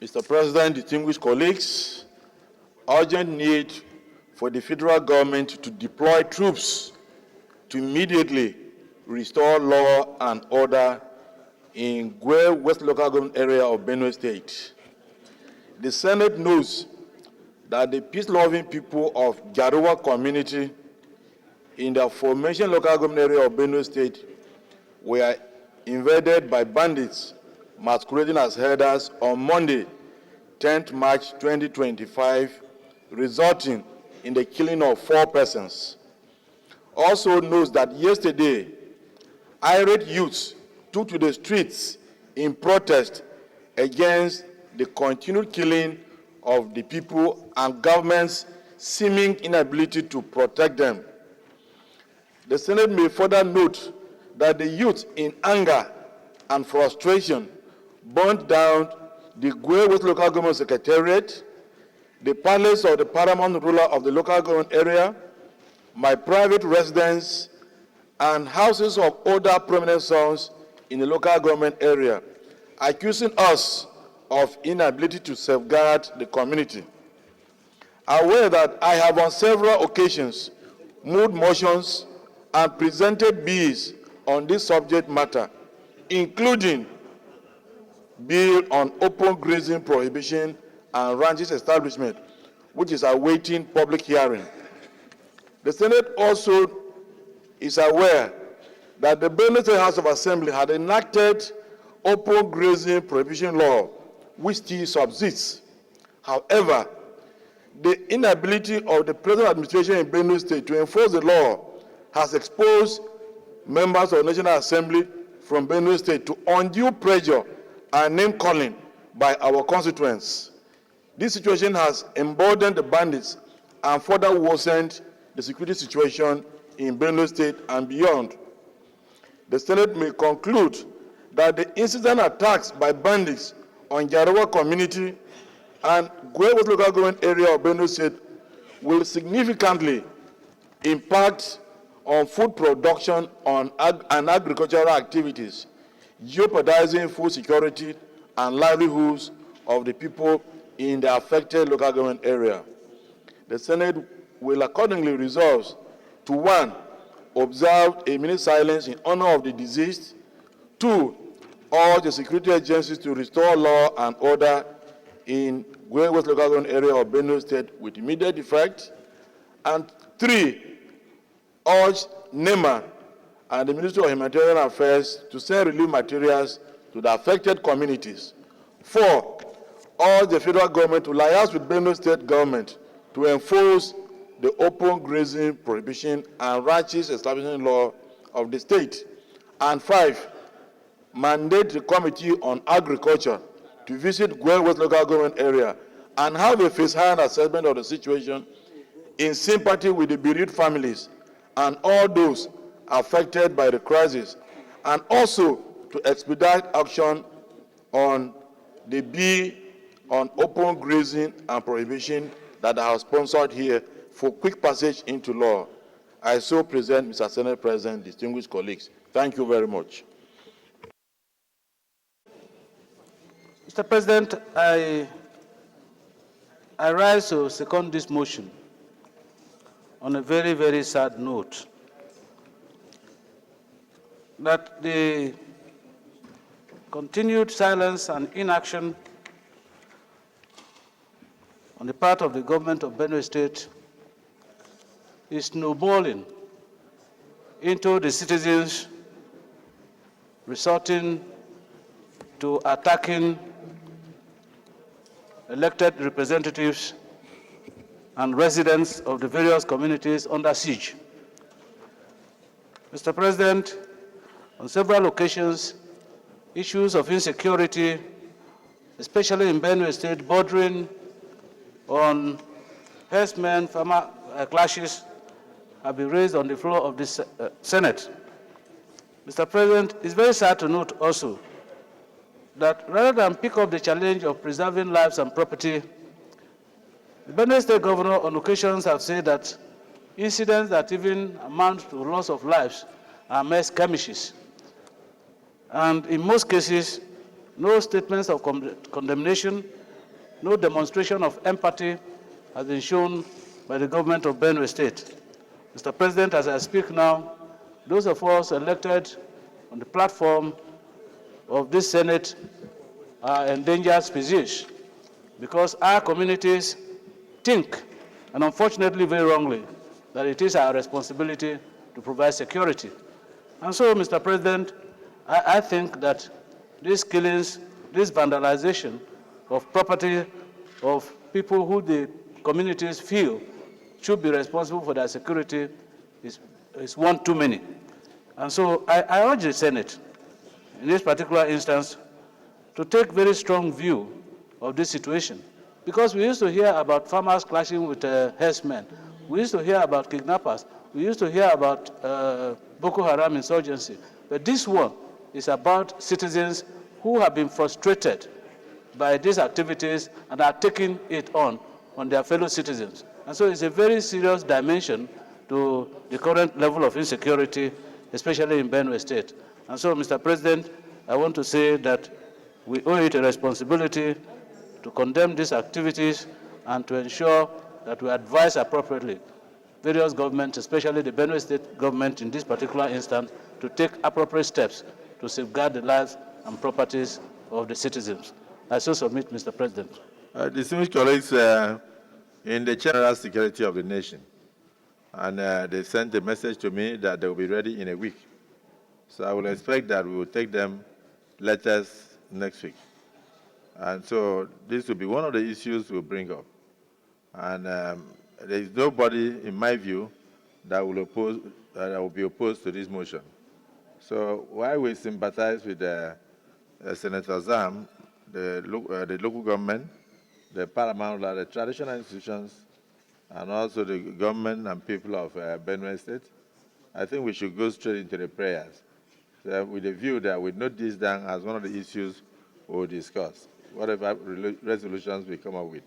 Mr. President, distinguished colleagues, urgent need for the federal government to deploy troops to immediately restore law and order in Gwe West Local Government Area of Benue State. The Senate knows that the peace-loving people of Jaruwa community in the formation local government area of Benue State were invaded by bandits masquerading as herders on Monday, 10th March 2025, resulting in the killing of 4 persons. Also knows that yesterday, irate youths took to the streets in protest against the continued killing of the people and government's seeming inability to protect them. The Senate may further note that the youth, in anger and frustration, burned down the Gwe West Local Government Secretariat, the palace of the paramount ruler of the local government area, my private residence, and houses of older prominent sons in the local government area, accusing us of inability to safeguard the community. Aware that I have on several occasions moved motions and presented bills on this subject matter, including bill on open grazing prohibition and ranches establishment, which is awaiting public hearing. The Senate also is aware that the Benue State House of Assembly had enacted open grazing prohibition law, which still subsists. However, the inability of the present administration in Benue State to enforce the law has exposed members of the National Assembly from Benue State to undue pressure and name-calling by our constituents. This situation has emboldened the bandits and further worsened the security situation in Benue State and beyond. The Senate may conclude that the incident attacks by bandits on Jaruwa community and Gwe West Local Government Area of Benue State will significantly impact on food production and agricultural activities, jeopardizing food security and livelihoods of the people in the affected local government area. The Senate will accordingly resolve to 1, observe a minute silence in honor of the deceased, 2, urge the security agencies to restore law and order in Gwe West Local Government Area of Benue State with immediate effect, and 3, urge NEMA and the Ministry of Humanitarian Affairs to send relief materials to the affected communities. 4, urge the federal government to liaise with Benue State government to enforce the open grazing prohibition and ranches establishment law of the state. And 5, mandate the Committee on Agriculture to visit Gwe West Local Government Area and have a first-hand assessment of the situation in sympathy with the bereaved families and all those affected by the crisis, and also to expedite action on the bill on open grazing and prohibition that I have sponsored here for quick passage into law. I so present, Mr. Senate President, distinguished colleagues. Thank you very much. Mr. President, I rise to second this motion on a very, very sad note that the continued silence and inaction on the part of the government of Benue State is snowballing into the citizens resorting to attacking elected representatives and residents of the various communities under siege. Mr. President, on several occasions, issues of insecurity, especially in Benue State, bordering on herdsmen-farmer clashes, have been raised on the floor of the Senate. Mr. President, it's very sad to note also that rather than pick up the challenge of preserving lives and property, the Benue State Governor on occasions have said that incidents that even amount to loss of lives are mere skirmishes. And in most cases, no statements of condemnation no demonstration of empathy has been shown by the government of Benue State. Mr. President, as I speak now, those of us elected on the platform of this Senate are endangered species because our communities think, and unfortunately very wrongly, that it is our responsibility to provide security. And so, Mr. President, I think that these killings, this vandalization of property of people who the communities feel should be responsible for their security is one too many. And so I urge the Senate, in this particular instance, to take very strong view of this situation. Because we used to hear about farmers clashing with herdsmen. We used to hear about kidnappers. We used to hear about Boko Haram insurgency. But this one is about citizens who have been frustrated by these activities and are taking it on their fellow citizens. And so it's a very serious dimension to the current level of insecurity, especially in Benue State. And so, Mr. President, I want to say that we owe it a responsibility to condemn these activities and to ensure that we advise appropriately various governments, especially the Benue State government in this particular instance, to take appropriate steps to safeguard the lives and properties of the citizens. I so submit, Mr. President. Distinguished colleagues, in the general security of the nation, and they sent a message to me that they will be ready in a week. So I will expect that we will take them letters next week. And so this will be one of the issues we'll bring up. And there is nobody, in my view, that will be opposed to this motion. So while we sympathize with Senator Zam, the local government, the paramount, the traditional institutions, and also the government and people of Benue State, I think we should go straight into the prayers. So with the view that we note this down as one of the issues we'll discuss, whatever resolutions we come up with.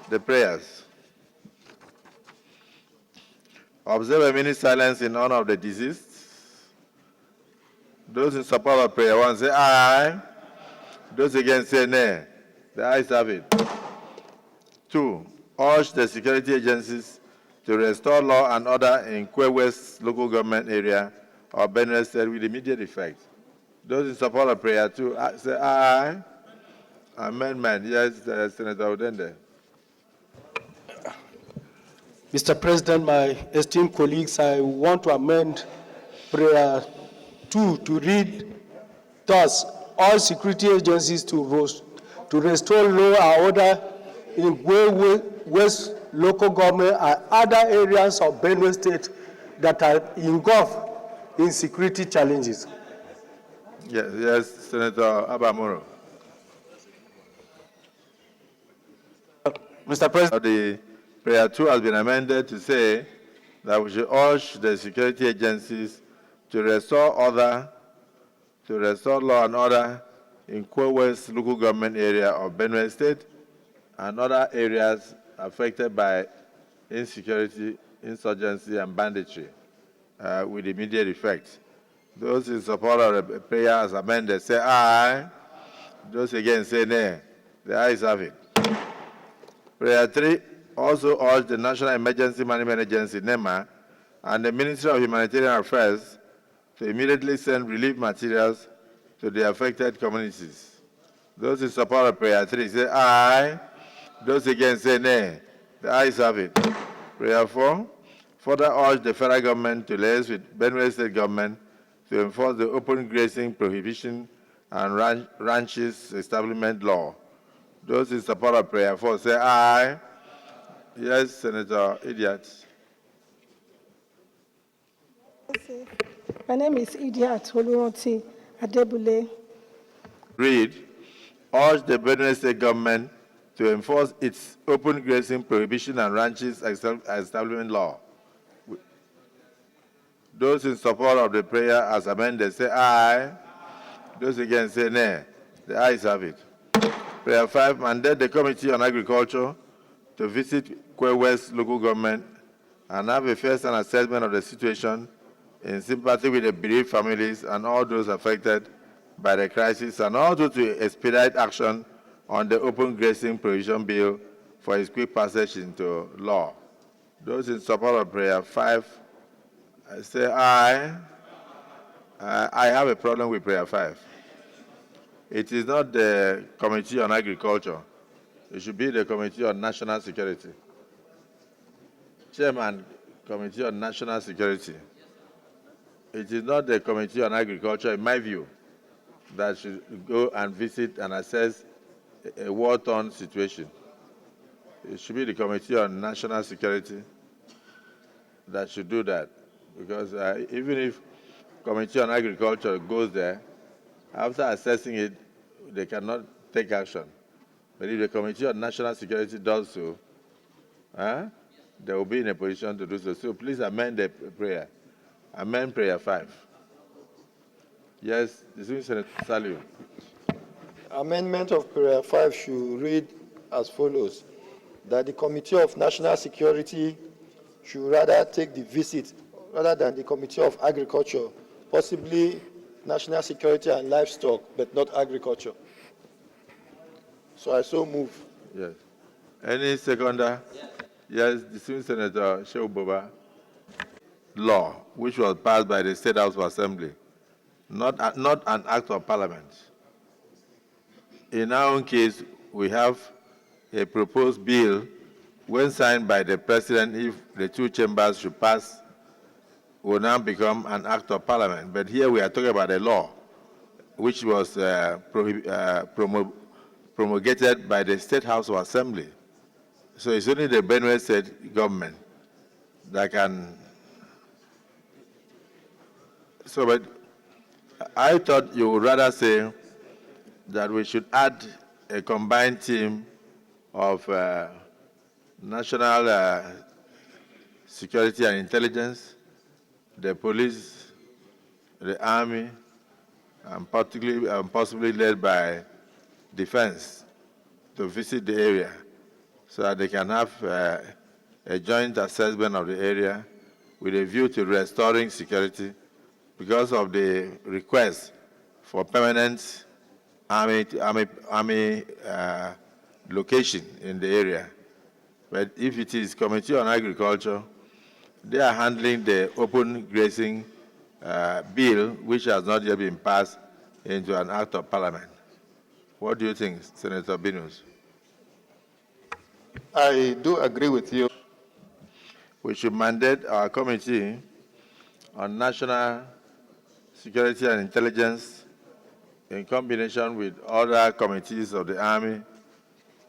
The prayers. Observe a minute silence in honor of the deceased. Those in support of prayer, one say aye. Those against say nay. The ayes have it. 2, urge the security agencies to restore law and order in Kwe West local government area of Benue State with immediate effect. Those in support of prayer 2 say aye. Amendment, yes, Senator Odende. Mr. President, my esteemed colleagues, I want to amend prayer 2 to read thus: all security agencies to restore law and order in West local government and other areas of Benue State that are engulfed in security challenges. Yes, Senator Abamoro. Mr. President. The prayer 2 has been amended to say that we should urge the security agencies to restore law and order in Kwe West local government area of Benue State and other areas affected by insecurity, insurgency, and banditry with immediate effect. Those in support of the prayer as amended say aye. Those against say nay. The ayes have it. Prayer 3 also urge the National Emergency Management Agency, NEMA, and the Ministry of Humanitarian Affairs to immediately send relief materials to the affected communities. Those in support of prayer 3 say aye. Those against say nay. The ayes have it. Prayer 4 further urge the federal government to liaise with Benue State government to enforce the open grazing prohibition and ranches establishment law. Those in support of prayer 4 say aye. Yes, Senator Idiot. My name is Idiat Oluwati Adebule. Read, urge the Benue State government to enforce its open grazing prohibition and ranches establishment law. Those in support of the prayer as amended say aye. Those against say nay. The ayes have it. Prayer 5, mandate the Committee on Agriculture to visit Kwe West local government and have a first-hand assessment of the situation in sympathy with the bereaved families and all those affected by the crisis, and also to expedite action on the open grazing provision bill for its quick passage into law. Those in support of prayer 5, say aye. I have a problem with prayer 5. It is not the Committee on Agriculture. It should be the Committee on National Security. Chairman, Committee on National Security. It is not the Committee on Agriculture, in my view, that should go and visit and assess a war-torn situation. It should be the Committee on National Security that should do that. Because even if Committee on Agriculture goes there, after assessing it, they cannot take action. But if the Committee on National Security does so, they will be in a position to do so. So please amend the prayer. Amend prayer 5. Yes, distinguished Senator Saliu. Amendment of prayer 5 should read as follows: that the Committee of National Security should rather take the visit rather than the Committee of Agriculture, possibly National Security and Livestock, but not Agriculture. So I so move. Yes. Any seconder? Yes, distinguished Senator Shehu Boba. Law, which was passed by the State House of Assembly, not an act of Parliament. In our own case, we have a proposed bill, when signed by the President, if the two chambers should pass, will now become an act of Parliament. But here we are talking about a law, which was promulgated by the State House of Assembly. So it's only the Benue State government that can. So, but I thought you would rather say that we should add a combined team of national security and intelligence, the police, the army, and possibly led by defense, to visit the area so that they can have a joint assessment of the area with a view to restoring security because of the request for permanent army location in the area. But if it is Committee on Agriculture, they are handling the open grazing bill, which has not yet been passed into an act of Parliament. What do you think, Senator Binus? I do agree with you. We should mandate our Committee on National Security and Intelligence, in combination with other committees of the Army,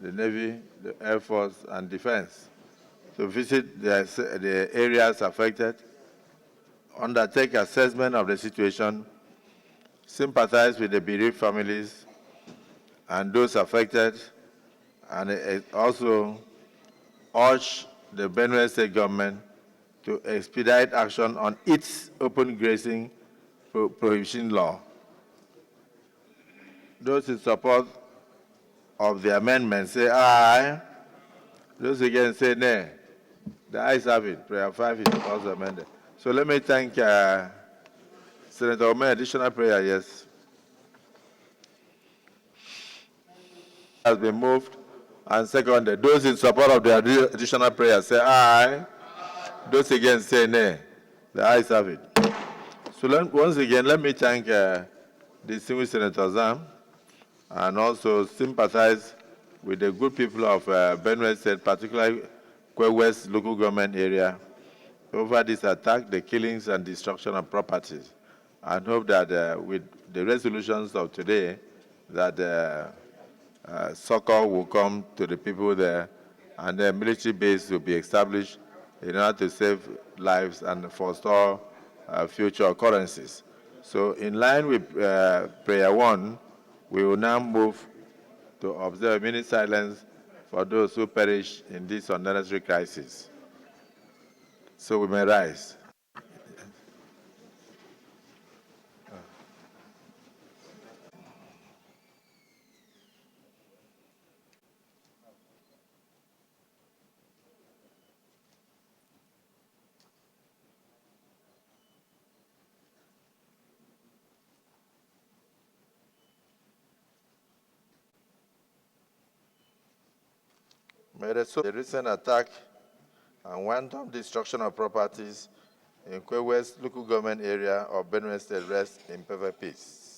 the Navy, the Air Force, and Defense, to visit the areas affected, undertake assessment of the situation, sympathize with the bereaved families and those affected, and also urge the Benue State government to expedite action on its open grazing prohibition law. Those in support of the amendment say aye. Those against say nay. The ayes have it. Prayer 5 is also amended. So let me thank Senator Omer. Additional prayer, yes. Has been moved and seconded. Those in support of the additional prayer say aye. Those against say nay. The ayes have it. So once again, let me thank distinguished Senator Zam and also sympathize with the good people of Benue State, particularly Kwe West local government area, over this attack, the killings and destruction of properties. And hope that with the resolutions of today, that succor will come to the people there, and the military base will be established in order to save lives and forestall future occurrences. So in line with prayer 1, we will now move to observe a minute silence for those who perish in this unnecessary crisis. So we may rise. May the recent attack and wanton destruction of properties in Kwe West local government area of Benue State rest in perfect peace.